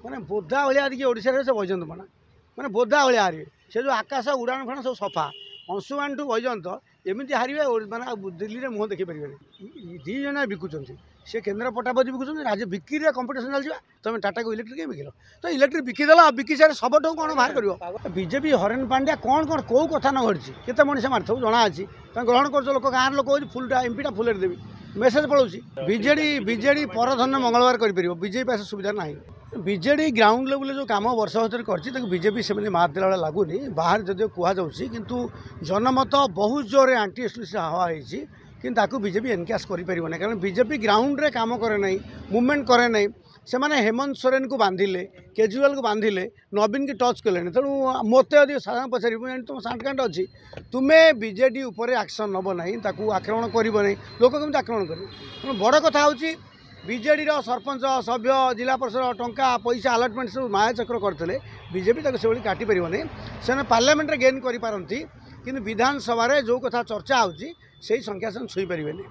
ମାନେ ବୋଧା ଭଳିଆ ଆଦିକି ଓଡ଼ିଶାରେ ସେ ବୈଜନ୍ତ ପଣ୍ଡା ମାନେ ବୋଧା ଭଳିଆ ହାରିବେ। ସେ ଯେଉଁ ଆକାଶ ଉଡ଼ାଣ ଫାଣ ସବୁ ସଫା ଅଂଶୁମାନ ଠୁ ବୈଜନ୍ତ ଏମିତି ହାରିବେ ମାନେ ଦିଲ୍ଲୀରେ ମୁହଁ ଦେଖିପାରିବେନି। ଦୁଇ ଜଣ ବିକୁଛନ୍ତି, ସେ କେନ୍ଦ୍ର ପଟାପତି ବିକୁଛନ୍ତି, ରାଜ୍ୟ ବିକ୍ରିରେ କମ୍ପିଟିସନ୍ ଚାଲିଛି। ତୁମେ ଟାଟାକୁ ଇଲେକ୍ଟ୍ରିକ୍ କାଇଁ ବିକିଲ? ତ ଇଲେକ୍ଟ୍ରିକ୍ ବିକିଦେଲ, ବିକି ସାରେ ସବୁଠୁ କ'ଣ ବାହାର କରିବ? ବିଜେପି ହରେନ ପାଣ୍ଡିଆ କ'ଣ କେଉଁ କଥା ନ ଘଟିଛି, କେତେ ମଣିଷ ମାରିଥିବ ଜଣା ଅଛି। ତୁମେ ଗ୍ରହଣ କରୁଛ, ଲୋକ ଗାଁର ଲୋକ ହେଉଛି ଫୁଲଟା ଏମ୍ପିଟା ଫୁଲରେ ଦେବି, ମେସେଜ ପଳାଉଛି। ବିଜେଡ଼ି ପରଧନ ମଙ୍ଗଳବାର କରିପାରିବ, ବିଜେପି ପାଖରେ ସୁବିଧା ନାହିଁ। ବିଜେଡ଼ି ଗ୍ରାଉଣ୍ଡ ଲେଭେଲରେ ଯେଉଁ କାମ ବର୍ଷ ଭିତରେ କରିଛି ତାକୁ ବିଜେପି ସେମିତି ମାତ ଦେଲା ଭଳିଆ ଲାଗୁନି। ବାହାରେ ଯଦିଓ କୁହାଯାଉଛି କିନ୍ତୁ ଜନମତ ବହୁତ ଜୋରରେ ଆଣ୍ଟି ଏସ୍ଟାବ୍ଲିଶ୍ ହାୱା ହେଇଛି, କିନ୍ତୁ ତାକୁ ବିଜେପି ଏନକ୍ୟାସ୍ କରିପାରିବ ନାହିଁ। କାରଣ ବିଜେପି ଗ୍ରାଉଣ୍ଡରେ କାମ କରେ ନାହିଁ, ମୁଭମେଣ୍ଟ କରେ ନାହିଁ। ସେମାନେ ହେମନ୍ତ ସୋରେନକୁ ବାନ୍ଧିଲେ, କେଜରିୱାଲକୁ ବାନ୍ଧିଲେ, ନବୀନକୁ ଟଚ୍ କଲେଣି। ତେଣୁ ମୋତେ ଯଦି ସାଧାରଣ ପଚାରିବି, ମୁଁ ଜାଣି ତୁମ ସାଣ୍ଟକାଣ୍ଟ ଅଛି, ତୁମେ ବିଜେଡ଼ି ଉପରେ ଆକ୍ସନ୍ ନେବ ନାହିଁ, ତାକୁ ଆକ୍ରମଣ କରିବ ନାହିଁ, ଲୋକ କେମିତି ଆକ୍ରମଣ କରିବେ? ତେଣୁ ବଡ଼ କଥା ହେଉଛି ବିଜେଡ଼ିର ସରପଞ୍ଚ ସଭ୍ୟ ଜିଲ୍ଲା ପରିଷଦ ଟଙ୍କା ପଇସା ଆଲଟମେଣ୍ଟ ସବୁ ମାୟାଚକ୍ର କରିଥିଲେ, ବିଜେପି ତାକୁ ସେଭଳି କାଟିପାରିବ ନାହିଁ। ସେମାନେ ପାର୍ଲାମେଣ୍ଟରେ ଗେନ୍ କରିପାରନ୍ତି, କିନ୍ତୁ ବିଧାନସଭାରେ ଯେଉଁ କଥା ଚର୍ଚ୍ଚା ହେଉଛି ସେହି ସଂଖ୍ୟା ସେମାନେ ଛୁଇଁପାରିବେନି।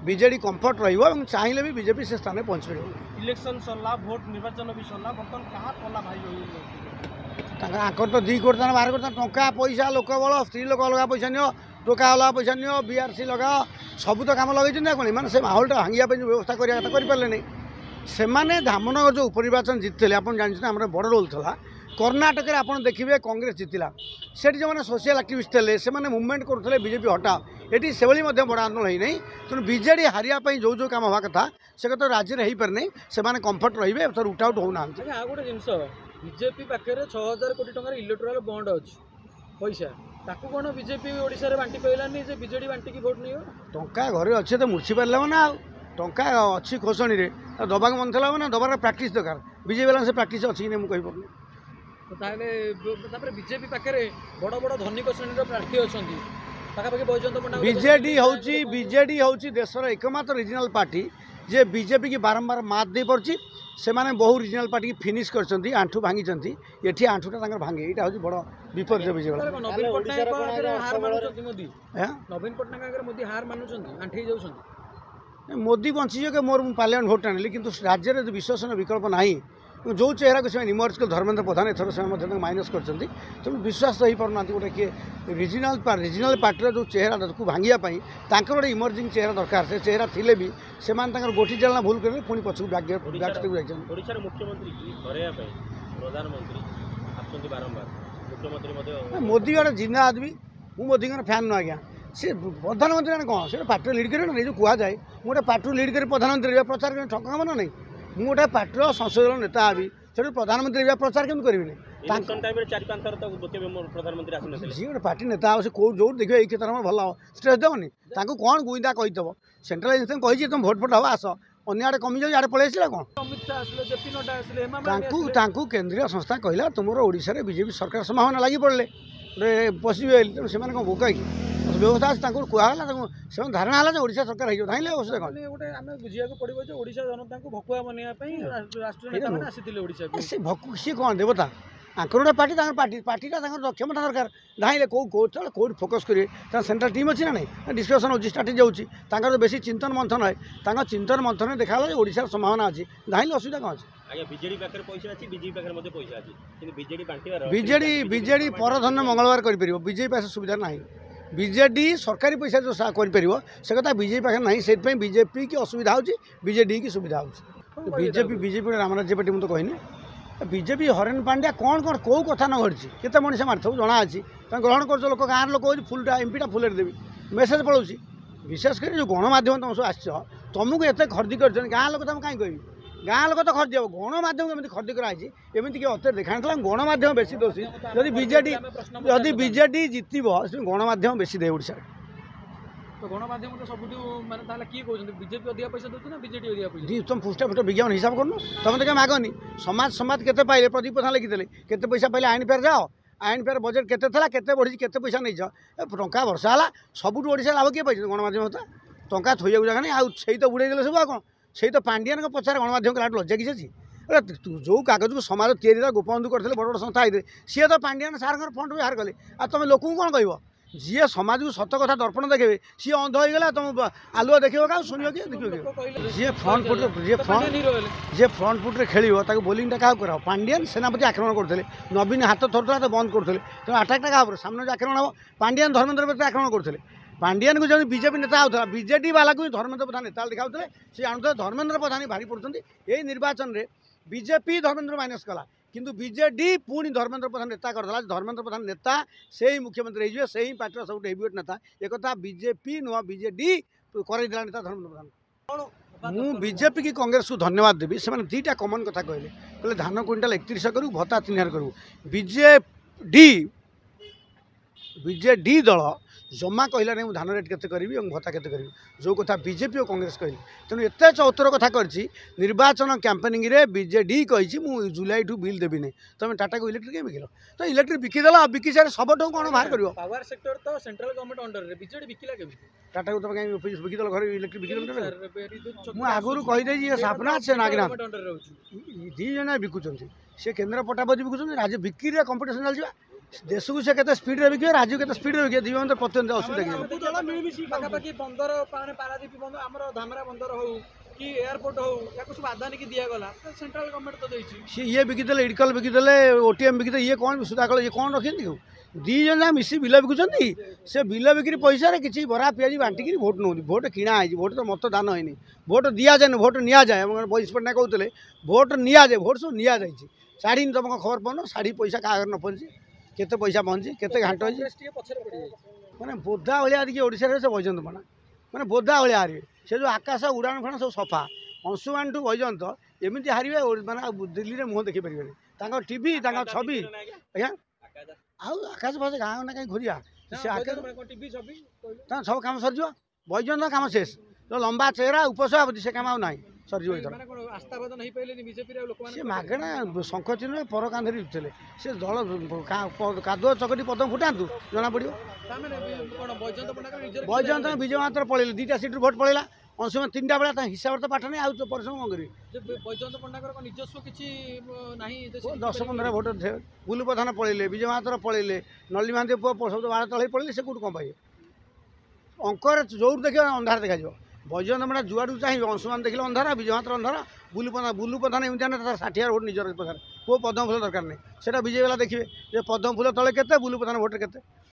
ବିଜେଡ଼ି କମ୍ଫର୍ଟ ରହିବ ଏବଂ ଚାହିଁଲେ ବି ବିଜେପି ସେ ସ୍ଥାନରେ ପହଞ୍ଚିପାରିବ। ଇଲେକ୍ସନ ସରିଲା, ଭୋଟ ନିର୍ବାଚନ ବି ସରିଲା, ବର୍ତ୍ତମାନ କାହା ପଲା ଭାଇ ତାଙ୍କର ଆଙ୍କର ତ 2 କୋଟି ଟଙ୍କା ବାହାର କରିଥାନ୍ତି। ଟଙ୍କା ପଇସା ଲୋକ ବଳ, ସ୍ତ୍ରୀ ଲୋକ ଅଲଗା ପଇସା ନିଅ, ଟୋକା ଅଲଗା ପଇସା ନିଅ, BRC ଲଗାଅ, ସବୁ ତ କାମ ଲଗେଇଛନ୍ତି। କ'ଣ ଏମାନେ ସେ ମାହୋଲଟା ଭାଙ୍ଗିବା ପାଇଁ ଯେଉଁ ବ୍ୟବସ୍ଥା କରିବା କଥା କରିପାରିଲେନି। ସେମାନେ ଧାମନଗର ଯେଉଁ ଉପନିର୍ବାଚନ ଜିତିଥିଲେ, ଆପଣ ଜାଣିଛନ୍ତି ଆମର ବଡ଼ ରୋଲ୍ ଥିଲା। କର୍ଣ୍ଣାଟକରେ ଆପଣ ଦେଖିବେ କଂଗ୍ରେସ ଜିତିଲା, ସେଠି ଯେଉଁମାନେ ସୋସିଆଲ ଆକ୍ଟିଭିଷ୍ଟ ଥିଲେ ସେମାନେ ମୁଭମେଣ୍ଟ କରୁଥିଲେ ବିଜେପି ହଟାଅ। ଏଠି ସେଭଳି ମଧ୍ୟ ବଡ଼ ଆନ୍ଦୋଳନ ହୋଇନାହିଁ। ତେଣୁ ବିଜେଡ଼ି ହାରିବା ପାଇଁ ଯେଉଁ କାମ ହେବା କଥା ସେ କଥା ରାଜ୍ୟରେ ହୋଇପାରିନାହିଁ। ସେମାନେ କମ୍ଫର୍ଟ ରହିବେ, ଏଥର ଉଠାଉଟ ହେଉନାହାନ୍ତି। ଆଉ ଗୋଟେ ଜିନିଷ, ବିଜେପି ପାଖରେ 6000 କୋଟି ଟଙ୍କାର ଇଲେକ୍ଟ୍ରାଲ ବଣ୍ଡ ଅଛି ପଇସା, ତାକୁ କ'ଣ ବିଜେପି ଓଡ଼ିଶାରେ ବାଣ୍ଟି ପାଇଲାନି ଯେ ବିଜେଡ଼ି ବାଣ୍ଟିକି ଭୋଟ ନେଇବ? ଟଙ୍କା ଘରେ ଅଛି ତ ମୁର୍ଛି ପାରିଲାବ ନା। ଆଉ ଟଙ୍କା ଅଛି ଖୋସଣୀରେ, ଦେବାକୁ ମନ ଥିଲା ନା, ଦେବାର ପ୍ରାକ୍ଟିସ୍ ଦରକାର। ବିଜେପି ବାଲା ସେ ପ୍ରାକ୍ଟିସ୍ ଅଛି କି ନାହିଁ ମୁଁ କହିପାରୁନି। ତାହେଲେ ତାପରେ ବିଜେପି ପାଖରେ ବଡ଼ ବଡ଼ ଧନିକ ଶ୍ରେଣୀର ପ୍ରାର୍ଥୀ ଅଛନ୍ତି, ପାଖାପାଖି ବୈଜନ୍ତ ପଣ୍ଡା। ବିଜେଡ଼ି ହେଉଛି ଦେଶର ଏକମାତ୍ର ରିଜନାଲ୍ ପାର୍ଟି ଯେ ବିଜେପି କି ବାରମ୍ବାର ମାତ ଦେଇପାରୁଛି। ସେମାନେ ବହୁ ରିଜନାଲ୍ ପାର୍ଟି ଫିନିଶ୍ କରିଛନ୍ତି, ଆଣ୍ଠୁ ଭାଙ୍ଗିଛନ୍ତି। ଏଠି ଆଣ୍ଠୁଟା ତାଙ୍କର ଭାଙ୍ଗେ, ଏଇଟା ହେଉଛି ବଡ଼ ବିପର୍ଯ୍ୟୟ ବିଜେପି। ନବୀନ ପଟ୍ଟନାୟକ ହାର ମାନୁଛନ୍ତି ମୋଦି, ନବୀନ ପଟ୍ଟନାୟକ ମୋଦି ହାର ମାନୁଛନ୍ତି, ଆଣ୍ଠେଇ ଯାଉଛନ୍ତି। ମୋଦି ବଞ୍ଚିଯିବ କି ମୋର ମୁଁ ପାର୍ଲାମେଣ୍ଟ ଭୋଟ୍ ଆଣିଲି, କିନ୍ତୁ ରାଜ୍ୟରେ ବିଶ୍ୱାସନୀୟ ବିକଳ୍ପ ନାହିଁ। ଯେଉଁ ଚେହେରାକୁ ସେମାନେ ଇମର୍ଜ କଲେ ଧର୍ମେନ୍ଦ୍ର ପ୍ରଧାନ, ଏଥର ସେମାନେ ମଧ୍ୟ ତାଙ୍କୁ ମାଇନସ୍ କରିଛନ୍ତି। ତେଣୁ ବିଶ୍ୱାସ ତ ହେଇପାରୁନାହାନ୍ତି ଗୋଟେ କିଏ ରିଜନାଲ୍ ପାର୍ଟିର ଯେଉଁ ଚେହେରାକୁ ଭାଙ୍ଗିବା ପାଇଁ ତାଙ୍କର ଗୋଟେ ଇମର୍ଜିଂ ଚେହେରା ଦରକାର। ସେ ଚେହେରା ଥିଲେ ବି ସେମାନେ ତାଙ୍କର ଗୋଟି ଚାଳନା ଭୁଲ କରିବେ, ପୁଣି ପଛକୁ ବ୍ୟାକ୍ଷ୍ଟେପ୍ ଯାଇଛନ୍ତି। ଓଡ଼ିଶାର ମୁଖ୍ୟମନ୍ତ୍ରୀ ହରାଇବା ପାଇଁ ପ୍ରଧାନମନ୍ତ୍ରୀ ଆସୁଛନ୍ତି ବାରମ୍ବାର, ମୁଖ୍ୟମନ୍ତ୍ରୀ ମଧ୍ୟ ମୋଦି ଗୋଟେ ଜିନ୍ଦା ଆଦମୀ। ମୁଁ ମୋଦିଙ୍କର ଫ୍ୟାନ୍ ନୁହଁ ଆଜ୍ଞା। ସେ ପ୍ରଧାନମନ୍ତ୍ରୀ ମାନେ କ'ଣ, ସେ ପାର୍ଟିର ଲିଡ୍ କରିବେ ନା? ଯେଉଁ କୁହାଯାଏ ମୁଁ ଗୋଟେ ପାର୍ଟିରୁ ଲିଡ୍ କରି ପ୍ରଧାନମନ୍ତ୍ରୀ ହେବା, ପ୍ରଚାର କରି ଠକ କାମ ନା ନାହିଁ। ମୁଁ ଗୋଟେ ପାର୍ଟିର ସଂସଦୀୟ ନେତା ହେବି, ସେଠୁ ପ୍ରଧାନମନ୍ତ୍ରୀ ହେବା, ପ୍ରଚାର କେମିତି କରିବିନି? ଇଲେକ୍ସନ ଟାଇମରେ 4-5 ଥର ତ ପ୍ରଧାନମନ୍ତ୍ରୀ ଆସିନଥିଲେ। ଯିଏ ଗୋଟେ ପାର୍ଟି ନେତା ହେବ, ସେ ଯେଉଁଠି ଦେଖିବେ ଏଇ କ୍ଷେତ୍ରରେ ଆମର ଭଲ ହେବ, ଷ୍ଟ୍ରେସ୍ ଦେବନି। ତାଙ୍କୁ କ'ଣ ଗୁଇନ୍ଦା କହିଦେବ, ସେଣ୍ଟ୍ରାଲ ଏଜେନ୍ସି କହିଛି ତୁମେ ଭୋଟ୍ ହେବ ଆସ, ଅନ୍ୟ ଆଡ଼େ କମିଯାଉଛି, ଆଡ଼େ ପଳେଇ ଆସିଲା କ'ଣ? ଅମିତ ଶାହା ଆସିଲେ, ଜେପି ନଡ୍ଡା ଆସିଲେ, ତାଙ୍କୁ କେନ୍ଦ୍ରୀୟ ସଂସ୍ଥା କହିଲା ତୁମର ଓଡ଼ିଶାରେ ବିଜେପି ସରକାର ସମ୍ଭାବନା ଲାଗି ପଡ଼ିଲେ ପଶିବେ। ତେଣୁ ସେମାନେ କ'ଣ ବୋକା କି? ବ୍ୟବସ୍ଥା ଅଛି, ତାଙ୍କୁ କୁହାଗଲା, ତାଙ୍କୁ ସେମାନେ ଧାରଣା ହେଲା ଯେ ଓଡ଼ିଶା ସରକାର ହେଇଯିବ, ଧାଇଁଲେ ଅସୁବିଧା କ'ଣ? ଗୋଟେ ଆମେ ବୁଝିବାକୁ ପଡ଼ିବ ଯେ ଓଡ଼ିଶା ଜନତାଙ୍କୁ ଭକୁଆ ବନେଇବା ପାଇଁ ରାଷ୍ଟ୍ରୀୟ ନେତାମାନେ ଆସିଥିଲେ ଓଡ଼ିଶାକୁ। ସେ ସିଏ କ'ଣ ଦେବତା? ତାଙ୍କର ଗୋଟେ ପାର୍ଟିଟା ତାଙ୍କର କ୍ଷମତା ଦରକାର। ଧାଇଁଲେ କେଉଁଠି ଫୋକସ୍ କରିବେ? ତାଙ୍କ ସେଣ୍ଟ୍ରାଲ ଟିମ୍ ଅଛି ନା ନାହିଁ, ଡିସ୍କସନ୍ ହେଉଛି, ଷ୍ଟ୍ରାଟେଜି ହେଉଛି। ତାଙ୍କର ବେଶୀ ଚିନ୍ତନ ମନ୍ଥନ ହୁଏ, ତାଙ୍କ ଚିନ୍ତନ ମନ୍ଥନରେ ଦେଖାଗଲା ଯେ ଓଡ଼ିଶାର ସମ୍ଭାବନା ଅଛି, ଧାଇଁଲେ ଅସୁବିଧା କ'ଣ ଅଛି? ଆଜ୍ଞା, ବିଜେଡି ପାଖରେ ପଇସା ଅଛି, ବିଜେପି ପାଖରେ ମଧ୍ୟ ପଇସା ଅଛି, କିନ୍ତୁ ବିଜେଡି ବାଣ୍ଟିବାର ବିଜେଡ଼ି ପରଧନ ମଙ୍ଗଳବାର କରିପାରିବ, ବିଜେପି ପାଖରେ ସୁବିଧା ନାହିଁ। ବିଜେଡ଼ି ସରକାରୀ ପଇସା ଯେଉଁ କରିପାରିବ ସେ କଥା ବିଜେପି ପାଖରେ ନାହିଁ। ସେଥିପାଇଁ ବିଜେପି କି ଅସୁବିଧା ହେଉଛି, ବିଜେଡ଼ି କି ସୁବିଧା ହେଉଛି। ବିଜେପି ଗୋଟେ ରାମରାଜ୍ୟ ପାର୍ଟି ମୁଁ ତ କହିନି। ବିଜେପି ହରେନ ପାଣ୍ଡିଆ କ'ଣ କେଉଁ କଥା ନ ଘଟିଛି, କେତେ ମଣିଷ ମାରିଥିବ ଜଣା ଅଛି। ତୁମେ ଗ୍ରହଣ କରୁଛ, ଲୋକ ଗାଁର ଲୋକ ହେଉଛି ଫୁଲଟା ଏମ୍ପିଟା ଫୁଲରେ ଦେବି, ମେସେଜ ପଳାଉଛି। ବିଶେଷ କରି ଯେଉଁ ଗଣମାଧ୍ୟମ ତୁମ ସବୁ ଆସିଛ, ତୁମକୁ ଏତେ ଖର୍ଦ୍ଦି କରିଛନ୍ତି, ଗାଁ ଲୋକ ତୁମେ କାହିଁ କହିବି? ଗାଁ ଲୋକ ତ ଖର୍ଦ୍ଦି ହେବ, ଗଣମାଧ୍ୟମକୁ ଏମିତି ଖର୍ଦ୍ଦି କରାଯାଇଛି, ଏମିତି କି ଅତ୍ୟରେ ଦେଖାଯାଇଥିଲା। ଗଣମାଧ୍ୟମ ବେଶୀ ଦୋଷୀ। ଯଦି ବିଜେଡ଼ି ଜିତିବ, ଗଣମାଧ୍ୟମ ବେଶୀ ଦେବେ ଓଡ଼ିଶାରେ। ତ ଗଣମାଧ୍ୟମ ତ ସବୁଠୁ ମାନେ ତାହେଲେ କିଏ କହୁଛନ୍ତି ବିଜେପି ଅଧିକା ପଇସା ଦେଉଛି ନା ବିଜେଡି ଅଧିକା ପଇସା? ତୁମେ ଫୁଟା ବିଜ୍ଞାପନ ହିସାବ କରୁନ, ତୁମେ ତ କେବେ ମାଗନି। ସମାଜ କେତେ ପାଇଲେ, ପ୍ରଦୀପ ପ୍ରଧାନ ଲେଖିଥିଲେ କେତେ ପଇସା ପାଇଲେ, ଆଇନ ଫେର ଯାଅ, ଆଇନ ଫେର ବଜେଟ୍ କେତେ ଥିଲା, କେତେ ବଢ଼ିଛି, କେତେ ପଇସା ନେଇଛ, ଟଙ୍କା ବର୍ଷା ହେଲା। ସବୁଠୁ ଓଡ଼ିଶା ଲାଭ କିଏ ପାଇଛନ୍ତି? ଗଣମାଧ୍ୟମ କଥା। ଟଙ୍କା ଥୋଇବାକୁ ଜାଗା ନାହିଁ, ଆଉ ସେଇ ତ ବୁଡ଼େଇ ଦେଲେ ସବୁ। ଆଉ କ'ଣ ସେଇ ତ ପାଣ୍ଡିଆନଙ୍କ ପଛରେ ଗଣମାଧ୍ୟମ କାହାଠୁ ଲଜ୍ଜା କିଛି ଅଛି? ଯେଉଁ କାଗଜକୁ ସମାଜ ତିଆରି ଗୋପବନ୍ଧୁ କରିଥିଲେ, ବଡ଼ ବଡ଼ ସଂସ୍ଥା ହେଇଥିଲେ, ସିଏ ତ ପାଣ୍ଡିଆନ ସାର୍ଙ୍କର ଫଣ୍ଡ ବାହାର କଲେ। ଆଉ ତୁମେ ଲୋକଙ୍କୁ କ'ଣ କହିବ? जी समाज को सत कथा दर्पण देखे सी अंध हो गला तुम आलुआ देख क्या शुण कि जी फ्रंट फुट जी फ्रंट फुट्रे खेल बोलिंग क्या कर पांडियान सेनापति आक्रमण करते नवीन हाथ थरुला तो बंद करते तेणु आटाकटा क्या सामने जो आक्रमण हम पांडियान धर्मेन्द्र प्रधान आक्रमण करते पांडियान को जब बीजेपी नेता होता बीजेडी वाला को धर्मेन्द्र प्रधान नेता देखा सी जानते धर्मेन्द्र प्रधान भारी पड़ते यही निर्वाचन में बीजेपी धर्मेन्द्र माइनस कला किंतु बीजेडी पुणी धर्मेन्द्र प्रधान नेता करदेला धर्मेन्द्र प्रधान नेता से ही मुख्यमंत्री हो से ही पार्टी सब हेवीवेट नेता एक बीजेपी नुआ बीजेडी करदेला नेता धर्मेन्द्र प्रधान मु बीजेपी की कांग्रेस को धन्यवाद देवी से दीटा कमन कथा कहले कहले धान क्विंटाल 3100 करूँ भत्ता 3000 करूँ बीजेडी दल जमा कहला नहीं धान रेट केते करी और भत्ता केते करी जो कथा बीजेपी और कांग्रेस कहली तेणु एत चौतर कथा करछि निर्वाचन कैंपेनिंग रे बीजेडी कही मु जुलाई ठू बिल देवी नहीं तुम टाटा को इलेक्ट्रिक क्या बिकिल तो इलेक्ट्रिक बिकिदेल बिकी सारे सब कौन बाहर कर पावर सेक्टर तो सेंट्रल गवर्नमेंट अंडर रे बीजेडी बिकिला केबी टाटा को तुम कहीं बिकिदेल घर इलेक्ट्रिक बिकिदेल मु आगुरी कहीदे ये सापनाथ से नागनाथ दी जन बिकुचंती से केन्द्र पटापति बिकुचंती राज्य बिक्री रे कंपटीशन चलछि देश को से केते स्पीड रे बिके राज्य केते स्पीड रे बिके दी मतलब प्रत्यंत असुविधा पाखापाखि बंदर पारादीप बंदर आमर धामरा बंदर हो कि एयरपोर्ट हो या कुछ बाधा नहीं दिया गला तो सेंट्रल गवर्नमेंट तो देछि सी ये बिकिदेले इडकल बिकिदेले ओटीएम बिकिदे ये कौन सुधाकल ये कौन रखिंदी दी जन मिसी बिल बिकुचंती से बिल बिक्री पैसा रे किछि बरा पियाजी बांटिकी भोट नौ भोट किणा है भोट तो मतदान होनी भोट दिया जाए भोट निया जाए बहिष पटना कहते भोट निया जाए भोट सब निया जाए शाढ़ी तुम खबर पान शाढ़ी पैसा क्या न पहुँची केते पैसा पहुँची केते घाट मैंने बोधा भाया ओडिशा से बजंत मना मैंने बोधा भाया हारे से जो आकाश उड़ान फाण सब सफा अंशुमान टू बजंत एमती हारे मैंने दिल्ली में मुँह देखी पारे टीवी छवि आज्ञा आकाश फाश गाँव ना कहीं घूरिया सब कम सर बजंत कम शेष जो लंबा चेहरा उपसभापति से कम ना सर सी मगणा शंख चिन्ह पर कांधरी थे से दल कादुआ चकटी पदम फुटातु जना पड़ो बैजयंत विजय महातर पड़े दीटा सीट्रु भोट पड़ेगा अंशुमान 3टा बेला हिसाब तो पाठ नहीं आउ परिश्रम कौन करेंगे 10-15 भोट थे बुलू प्रधान पड़े विजय महातर पड़े नली महांती पुआ सब बाड़ तले पड़े से कौट कौन पाइबे अंकर जो देखिए अंधार देखा बैजयंत मैंने जुआड़ चाहिए अंशुमान देखिए अंधारा विजय महातर अंधारा बुलू प्रधान एमती 60 भोट निजर पाखे को पद्म फूल दरकार नहीं से विजय वाला देखिए पद्म फूल तले के बुलू प्रधान भोट के